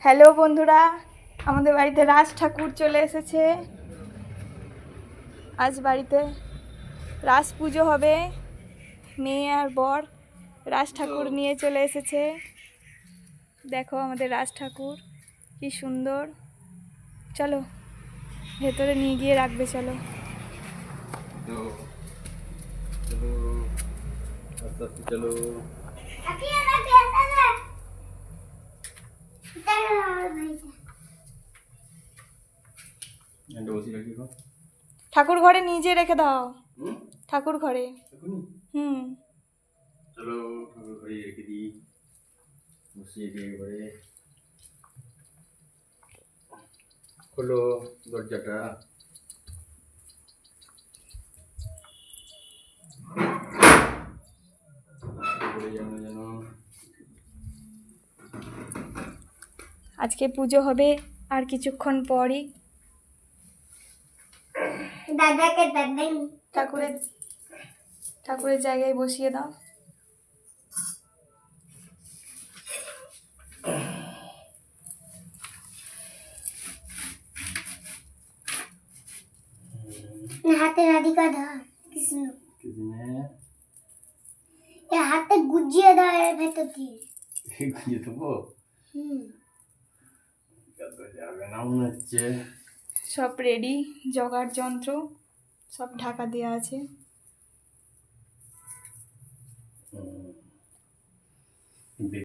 Hello বন্ধুরা, আমাদের বাড়িতে রাজ ঠাকুর চলে এসেছে। আজ বাড়িতে রাজ পুজো হবে। মেয়ে আর বর রাজ ঠাকুর নিয়ে চলে এসেছে। দেখো আমাদের রাজ ঠাকুর কি সুন্দর। চলো ভেতরে নিয়ে গিয়ে রাখবে। চলো চলো ঠাকুর ঘরে নিজে রেখে দাও। ঠাকুর ঘরে। চলো ঠাকুর ঘরে রেখে দিই, বসিয়ে দিই ঘরে। খোলো দরজাটা। যেন আজকে পুজো হবে আর কিছুক্ষণ পরই। ঠাকুরের জায়গায় বসিয়ে দাও। हाथे राधिका धा किसने किसने ये हाथे गुजिया धा है भीतर की ये तो वो কত যাবে না মনে হচ্ছে। সব রেডি, জোগাড় যন্ত্র সব ঢাকা দেওয়া আছে।